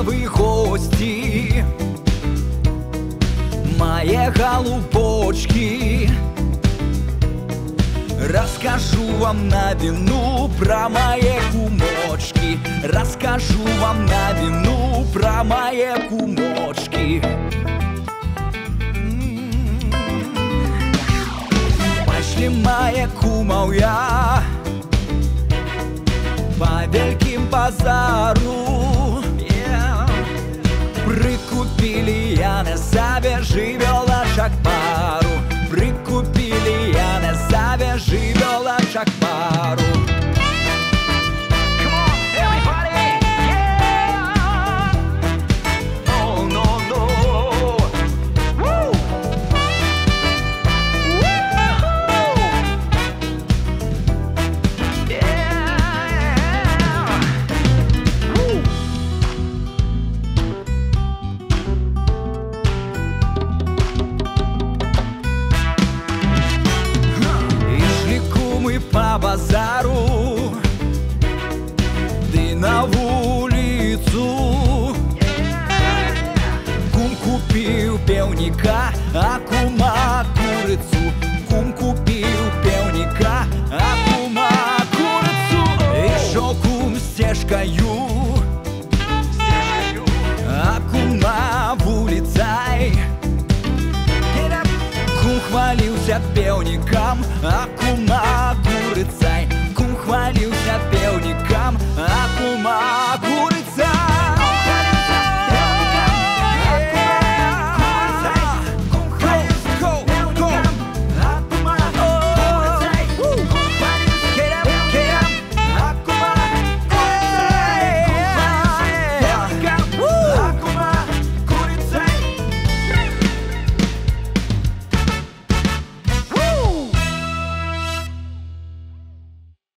Вы гости, мои голубочки, расскажу вам новину про мои кумочки, расскажу вам новину про мои кумочки. Пошли мои кумовья по великим базару. Прикупили я на себе живелочок пару, прикупили я на себе живелочок пару. По базару, ты на улицу. Кум купил певника, а кума курицу. Кум купил певника, а кума курицу. И шел кум стежкою